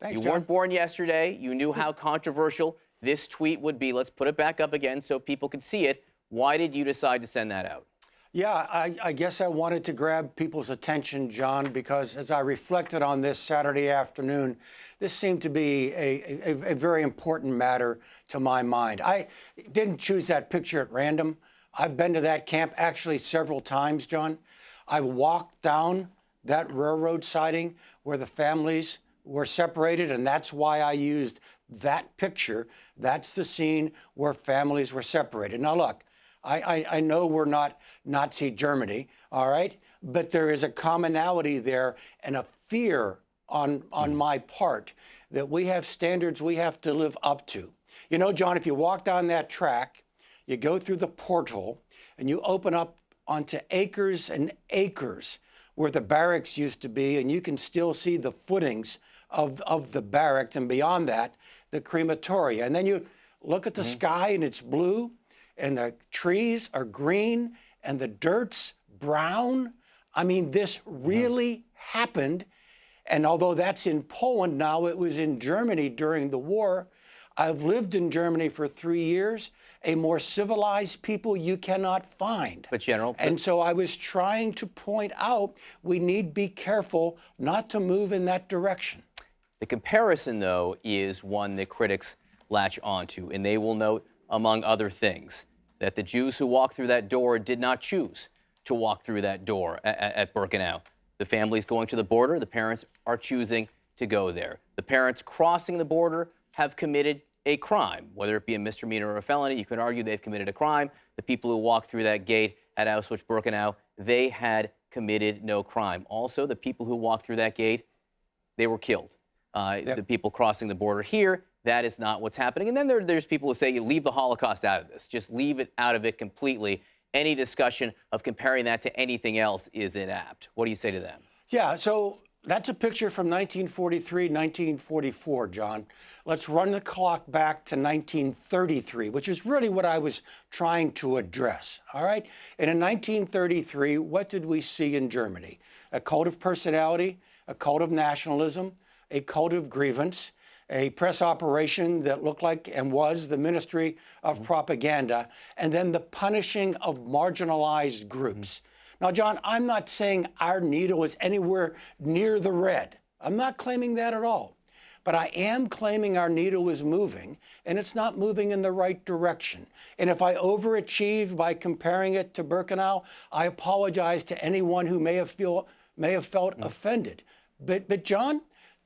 Thanks, You John. weren't born yesterday. You knew how controversial this tweet would be. Let's put it back up again so people could see it. Why did you decide to send that out? Yeah, I guess I wanted to grab people's attention, John, because as I reflected on this Saturday afternoon, this seemed to be a very important matter to my mind. I didn't choose that picture at random. I've been to that camp actually several times, John. I walked down that railroad siding where the families were separated, and that's why I used that picture. That's the scene where families were separated. Now, look, I know we're not Nazi Germany, all right? But there is a commonality there and a fear on my part that we have standards we have to live up to. You know, John, if you walk down that track, you go through the portal, and you open up onto acres and acres where the barracks used to be, and you can still see the footings of the barracks, and beyond that, the crematoria. And then you look at the sky, and it's blue, and the trees are green, and the dirt's brown. I mean, this really happened. And although that's in Poland now, it was in Germany during the war. I've lived in Germany for 3 years, a more civilized people you cannot find. But General, and so I was trying to point out we need be careful not to move in that direction. the comparison, though, is one that critics latch onto, and they will note, among other things, that the Jews who walked through that door did not choose to walk through that door at Birkenau. The families going to the border, the parents are choosing to go there. The parents crossing the border have committed a crime, whether it be a misdemeanor or a felony. You can argue they've committed a crime. The people who walked through that gate at Auschwitz-Birkenau, they had committed no crime. Also, the people who walked through that gate, they were killed. The people crossing the border here, that is not what's happening. And then there's people who say, you leave the Holocaust out of this. Just leave it out of it completely. Any discussion of comparing that to anything else is inapt. What do you say to them? Yeah, so that's a picture from 1943, 1944, John. Let's run the clock back to 1933, which is really what I was trying to address, all right? And in 1933, what did we see in Germany? A cult of personality, a cult of nationalism, a cult of grievance, a press operation that looked like and was the Ministry of Propaganda, and then the punishing of marginalized groups. Now, John, I'm not saying our needle is anywhere near the red. I'm not claiming that at all. But I am claiming our needle is moving, and it's not moving in the right direction. And if I overachieved by comparing it to Birkenau, I apologize to anyone who may have felt offended. But John,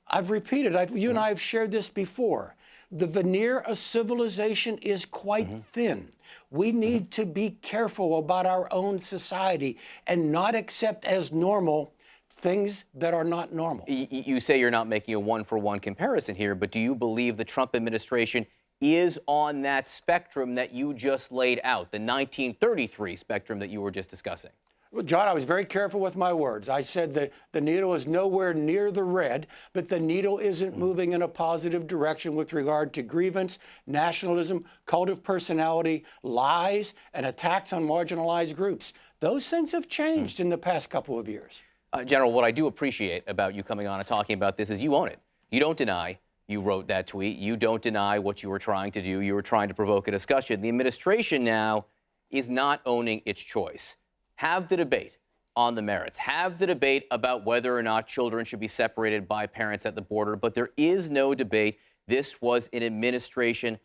I've repeated, you and I have shared this before. The veneer of civilization is quite thin. We need to be careful about our own society and not accept as normal things that are not normal. You say you're not making a one-for-one comparison here, but do you believe the Trump administration is on that spectrum that you just laid out, the 1933 spectrum that you were just discussing? Well, John, I was very careful with my words. I said the needle is nowhere near the red, but the needle isn't moving in a positive direction with regard to grievance, nationalism, cult of personality, lies, and attacks on marginalized groups. Those things have changed in the past couple of years. General, what I do appreciate about you coming on and talking about this is you own it. You don't deny you wrote that tweet. You don't deny what you were trying to do. You were trying to provoke a discussion. The administration now is not owning its choice. Have the debate on the merits. Have the debate about whether or not children should be separated by parents at the border. But there is no debate. This was an administration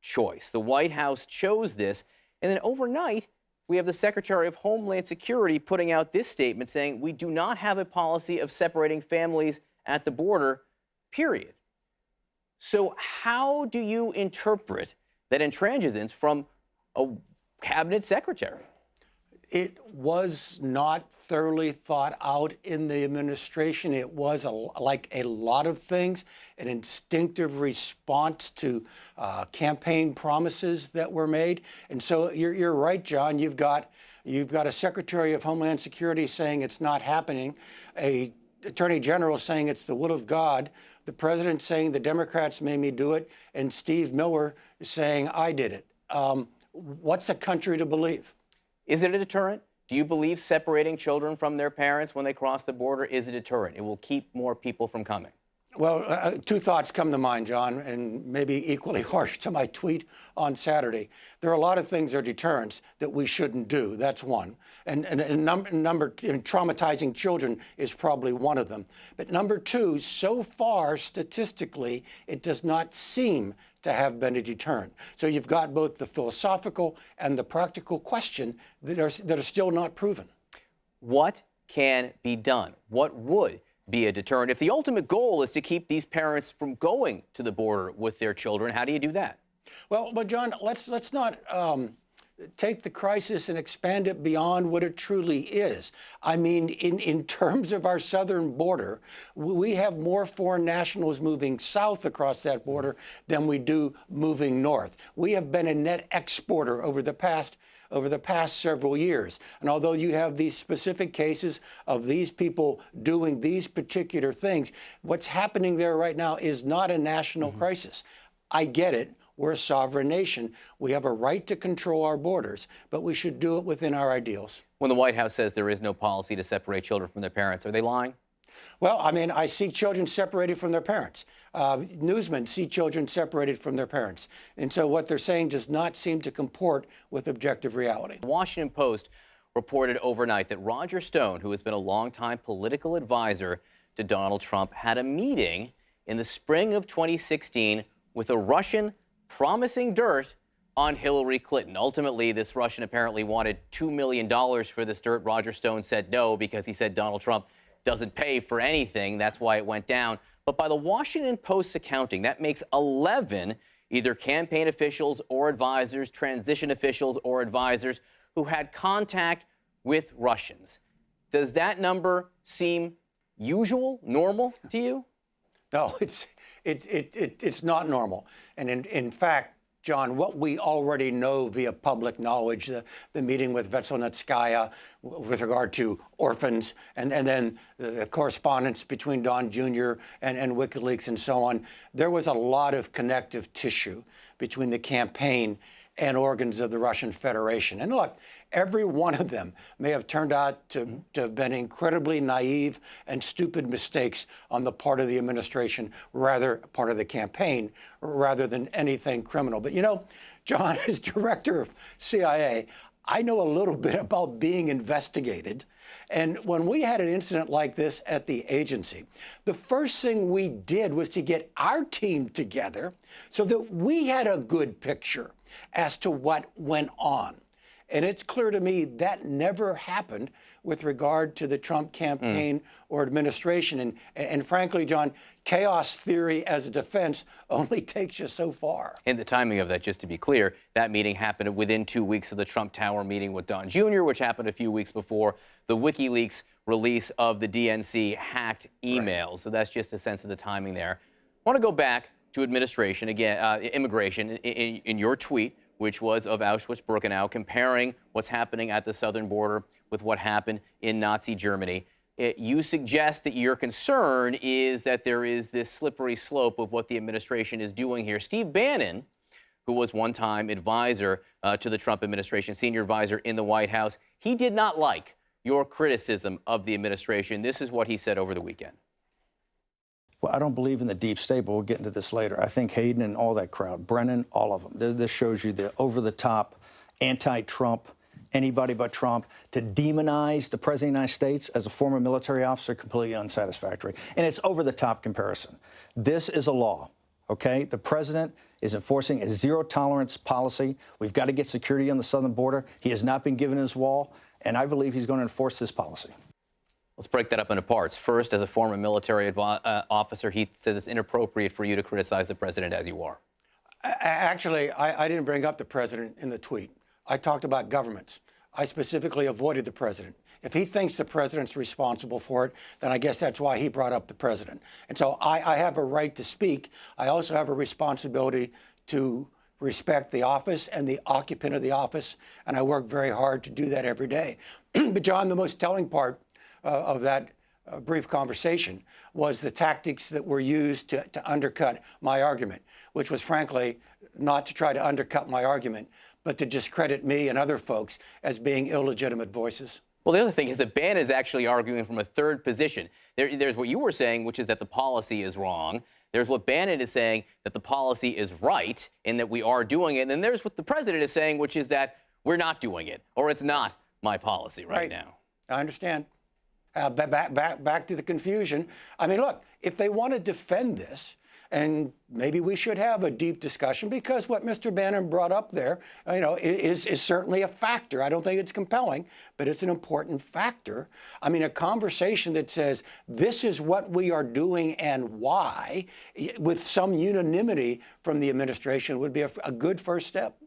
choice. The White House chose this. And then overnight, we have the Secretary of Homeland Security putting out this statement saying, we do not have a policy of separating families at the border, period. So how do you interpret that intransigence from a cabinet secretary? It was not thoroughly thought out in the administration. It was, like a lot of things, an instinctive response to campaign promises that were made. And so you're right, John. You've got a Secretary of Homeland Security saying it's not happening, a Attorney General saying it's the will of God, the President saying the Democrats made me do it, and Steve Miller saying I did it. What's a country to believe? Is it a deterrent? Do you believe separating children from their parents when they cross the border is a deterrent? It will keep more people from coming. Well, two thoughts come to mind, John, and maybe equally harsh to my tweet on Saturday. There are a lot of things that are deterrents that we shouldn't do. That's one. And traumatizing children is probably one of them. But number two, so far, statistically, it does not seem to have been a deterrent. So you've got both the philosophical and the practical question that are still not proven. What can be done? What would be a deterrent? If the ultimate goal is to keep these parents from going to the border with their children, how do you do that? Well, John, let's not take the crisis and expand it beyond what it truly is. I mean, in terms of our southern border, we have more foreign nationals moving south across that border than we do moving north. We have been a net exporter over the past several years. And although you have these specific cases of these people doing these particular things, what's happening there right now is not a national crisis. I get it. We're a sovereign nation. We have a right to control our borders, but we should do it within our ideals. When the White House says there is no policy to separate children from their parents, are they lying? Well, I mean, I see children separated from their parents. Newsmen see children separated from their parents. And so what they're saying does not seem to comport with objective reality. The Washington Post reported overnight that Roger Stone, who has been a longtime political advisor to Donald Trump, had a meeting in the spring of 2016 with a Russian promising dirt on Hillary Clinton. Ultimately, this Russian apparently wanted $2 million for this dirt. Roger Stone said no because he said Donald Trump doesn't pay for anything. That's why it went down. But by the Washington Post's accounting, that makes 11 either campaign officials or advisors, transition officials or advisors who had contact with Russians. Does that number seem usual, normal to you? No, it's not normal. And in fact, John, what we already know via public knowledge, the meeting with Vetselnitskaya with regard to orphans, and then the correspondence between Don Jr. and WikiLeaks and so on, there was a lot of connective tissue between the campaign and organs of the Russian Federation. And look, every one of them may have turned out to have been incredibly naive and stupid mistakes on the part of the administration, part of the campaign, rather than anything criminal. But you know, John, as director of CIA, I know a little bit about being investigated. And when we had an incident like this at the agency, the first thing we did was to get our team together so that we had a good picture as to what went on. And it's clear to me that never happened with regard to the Trump campaign or administration. And frankly, John, chaos theory as a defense only takes you so far. And the timing of that, just to be clear, that meeting happened within 2 weeks of the Trump Tower meeting with Don Jr., which happened a few weeks before the WikiLeaks release of the DNC hacked emails. Right. So that's just a sense of the timing there. I want to go back to administration, again, immigration, in your tweet, which was of Auschwitz-Birkenau, comparing what's happening at the southern border with what happened in Nazi Germany. You suggest that your concern is that there is this slippery slope of what the administration is doing here. Steve Bannon, who was one-time advisor to the Trump administration, senior advisor in the White House, he did not like your criticism of the administration. This is what he said over the weekend. Well, I don't believe in the deep state, but we'll get into this later. I think Hayden and all that crowd, Brennan, all of them. This shows you the over-the-top, anti-Trump, anybody but Trump, to demonize the President of the United States as a former military officer, completely unsatisfactory. And it's over-the-top comparison. This is a law, okay? The President is enforcing a zero-tolerance policy. We've got to get security on the southern border. He has not been given his wall, and I believe he's going to enforce this policy. Let's break that up into parts. First, as a former military officer, he says it's inappropriate for you to criticize the president as you are. Actually, I didn't bring up the president in the tweet. I talked about governments. I specifically avoided the president. If he thinks the president's responsible for it, then I guess that's why he brought up the president. And so I have a right to speak. I also have a responsibility to respect the office and the occupant of the office, and I work very hard to do that every day. But John, the most telling part of that brief conversation was the tactics that were used to undercut my argument, which was frankly not to try to undercut my argument, but to discredit me and other folks as being illegitimate voices. Well, the other thing is that Bannon is actually arguing from a third position. There's what you were saying, which is that the policy is wrong. There's what Bannon is saying, that the policy is right and that we are doing it. And then there's what the president is saying, which is that we're not doing it, or it's not my policy right now. I understand. Back to the confusion. I mean, look, if they want to defend this, and maybe we should have a deep discussion, because what Mr. Bannon brought up there, is certainly a factor. I don't think it's compelling, but it's an important factor. I mean, a conversation that says this is what we are doing and why, with some unanimity from the administration, would be a good first step.